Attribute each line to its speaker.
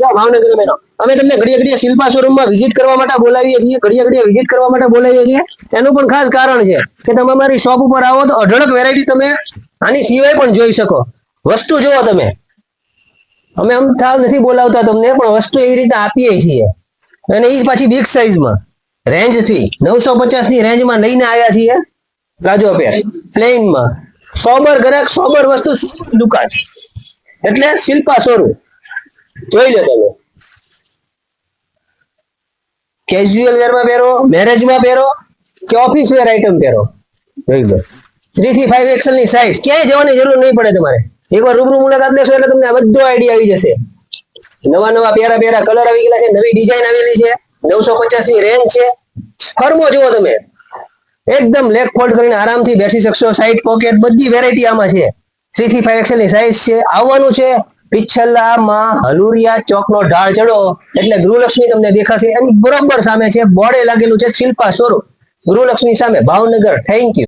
Speaker 1: ક્યાં ભાવનગર મેનો અમે તમને ઘડીએ ઘડીએ શિલ્પા શોરૂમમાં વિઝિટ કરવા માટે બોલાવીએ છીએ, ઘડીએ ઘડીએ વિઝિટ કરવા માટે બોલાવીએ છીએ. એનું પણ ખાસ કારણ છે કે તમે અમારી શોપ ઉપર આવો તો અઢળક વેરાયટી તમે આની સિવાય પણ જોઈ શકો. વસ્તુ જોવો તમે, અમે આમ થાવ નથી બોલાવતા તમને, પણ વસ્તુ એવી રીતે આપીએ છીએ. અને એ પાછી બિગ સાઇઝમાં રેન્જ થી 950 ની રેન્જમાં લઈને આવ્યા છીએ. લાજો પેર પ્લેનમાં સોબર ગ્રાહક સોબર વસ્તુ દુકાન એટલે શિલ્પા શોરૂમ. જોઈ લો તમે, કેઝ્યુઅલ વેરમાં પહેરો, મેરેજમાં પહેરો કે ઓફિસ વેર આઈટમ પહેરો. જોઈ લો 3 થી 5 એક્સેલ ની સાઈઝ, ક્યાંય જવાની જરૂર નહીં પડે તમારે. એકવાર રૂબરૂ મુલાકાત લેશો એટલે તમને બધો આઈડિયા આવી જશે. નવા નવા પ્યારા પ્યારા કલર આવી ગયેલા છે, નવી ડિઝાઇન આવેલી છે, 950 ની રેન્જ છે. ફર્મો જુઓ તમે, એકદમ લેગ ફોલ્ડ કરીને આરામથી બેસી શકશો. સાઈડ પોકેટ બધી વેરાયટી આમાં છે. 3 થી 5 એક્સેલ ની સાઈઝ છે. આવવાનું છે પિછલામાં હલુરિયા ચોકનો ઢાળ ચડો એટલે ગૃહલક્ષ્મી તમને દેખાશે. એની બરોબર સામે છે બોર્ડે લાગેલું છે શિલ્પા શોરૂમ, ગૃહલક્ષ્મી સામે, ભાવનગર. Thank you.